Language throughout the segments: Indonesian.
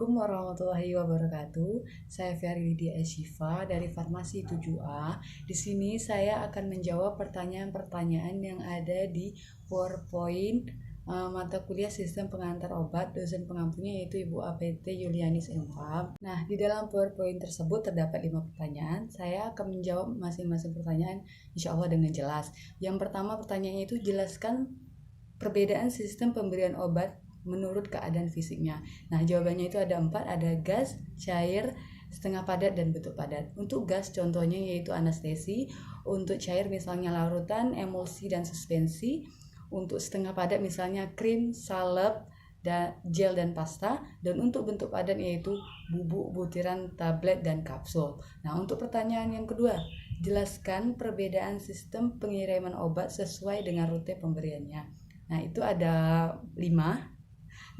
Assalamualaikum warahmatullahi wabarakatuh. Saya Ferry Lydia Eshifa dari Farmasi 7A. Di sini saya akan menjawab pertanyaan-pertanyaan yang ada di PowerPoint mata kuliah Sistem Pengantar Obat. Dosen pengampunya yaitu Ibu APT Yulianis Enfam. Nah, di dalam PowerPoint tersebut terdapat 5 pertanyaan. Saya akan menjawab masing-masing pertanyaan insya Allah dengan jelas. Yang pertama pertanyaannya itu jelaskan perbedaan sistem pemberian obat menurut keadaan fisiknya. Nah, jawabannya itu ada 4, ada gas, cair, setengah padat, dan bentuk padat. Untuk gas contohnya yaitu anestesi, untuk cair misalnya larutan, emulsi, dan suspensi. Untuk setengah padat misalnya krim, salep, gel dan pasta. Dan untuk bentuk padat yaitu bubuk, butiran, tablet, dan kapsul. Nah, untuk pertanyaan yang kedua, jelaskan perbedaan sistem pengiriman obat sesuai dengan rute pemberiannya. Nah, itu ada 5.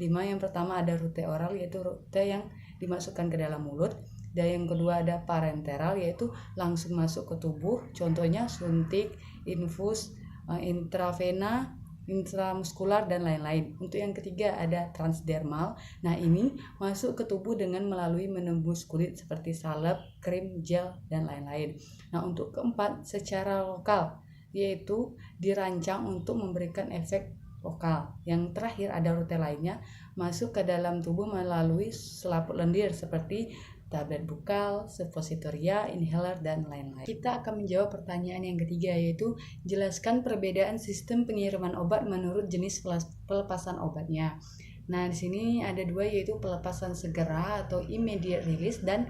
Yang pertama ada rute oral, yaitu rute yang dimasukkan ke dalam mulut. Dan yang kedua ada parenteral, yaitu langsung masuk ke tubuh, contohnya suntik, infus, intravena, intramuskular, dan lain-lain. Untuk yang ketiga ada transdermal. Nah, ini masuk ke tubuh dengan melalui menembus kulit seperti salep, krim, gel, dan lain-lain. Nah, untuk keempat secara lokal, yaitu dirancang untuk memberikan efek lokal. Yang terakhir ada rute lainnya, masuk ke dalam tubuh melalui selaput lendir seperti tablet bukal, suppositoria, inhaler, dan lain-lain. Kita akan menjawab pertanyaan yang ketiga, yaitu jelaskan perbedaan sistem pengiriman obat menurut jenis pelepasan obatnya. Nah, di sini ada 2, yaitu pelepasan segera atau immediate release dan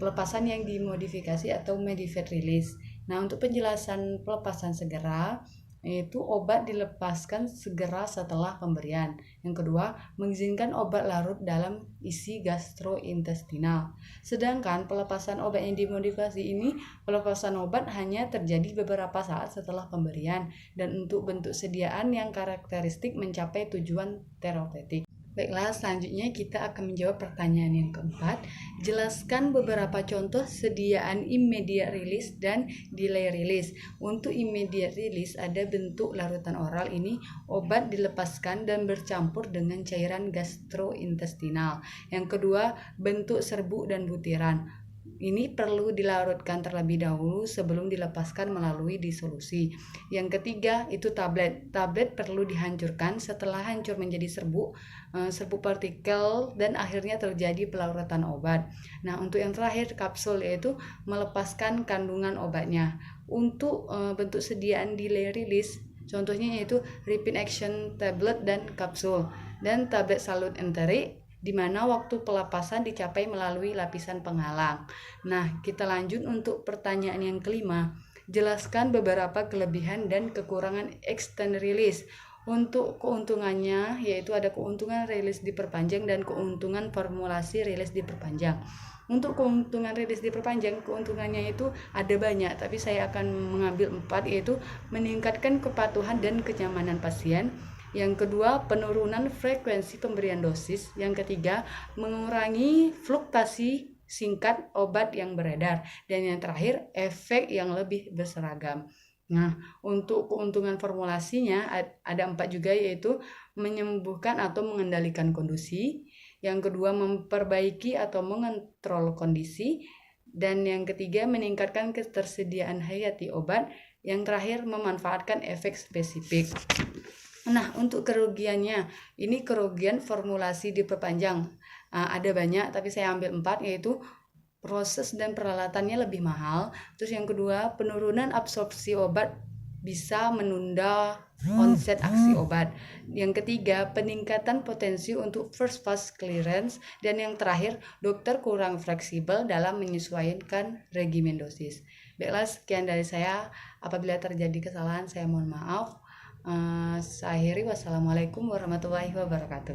pelepasan yang dimodifikasi atau modified release. Nah, untuk penjelasan pelepasan segera, yaitu obat dilepaskan segera setelah pemberian. Yang kedua, mengizinkan obat larut dalam isi gastrointestinal. Sedangkan pelepasan obat yang dimodifikasi ini, pelepasan obat hanya terjadi beberapa saat setelah pemberian dan untuk bentuk sediaan yang karakteristik mencapai tujuan terapeutik. Baiklah, selanjutnya kita akan menjawab pertanyaan yang keempat. Jelaskan beberapa contoh sediaan immediate release dan delay release. Untuk immediate release ada bentuk larutan oral, ini obat dilepaskan dan bercampur dengan cairan gastrointestinal. Yang kedua, bentuk serbuk dan butiran. Ini perlu dilarutkan terlebih dahulu sebelum dilepaskan melalui disolusi. Yang ketiga itu tablet. Tablet perlu dihancurkan setelah hancur menjadi serbuk partikel dan akhirnya terjadi pelarutan obat. Nah, untuk yang terakhir kapsul, yaitu melepaskan kandungan obatnya. Untuk bentuk sediaan delay release, contohnya yaitu rapid action tablet dan kapsul, dan tablet salut enterik, di mana waktu pelepasan dicapai melalui lapisan penghalang. Nah, kita lanjut untuk pertanyaan yang kelima. Jelaskan beberapa kelebihan dan kekurangan extended release. Untuk keuntungannya, yaitu ada keuntungan rilis diperpanjang dan keuntungan formulasi rilis diperpanjang. Untuk keuntungan rilis diperpanjang, keuntungannya itu ada banyak, tapi saya akan mengambil 4, yaitu meningkatkan kepatuhan dan kenyamanan pasien. Yang kedua, penurunan frekuensi pemberian dosis. Yang ketiga, mengurangi fluktuasi singkat obat yang beredar. Dan yang terakhir, efek yang lebih berseragam. Nah, untuk keuntungan formulasinya ada 4 juga, yaitu menyembuhkan atau mengendalikan kondisi. Yang kedua, memperbaiki atau mengontrol kondisi. Dan yang ketiga, meningkatkan ketersediaan hayati obat. Yang terakhir, memanfaatkan efek spesifik. Nah, untuk kerugiannya, ini kerugian formulasi diperpanjang. Ada banyak, tapi saya ambil 4, yaitu proses dan peralatannya lebih mahal. Terus yang kedua, penurunan absorpsi obat bisa menunda onset aksi obat. Yang ketiga, peningkatan potensi untuk first pass clearance. Dan yang terakhir, dokter kurang fleksibel dalam menyesuaikan regimen dosis. Baiklah, sekian dari saya. Apabila terjadi kesalahan, saya mohon maaf. Saya akhiri, wassalamualaikum warahmatullahi wabarakatuh.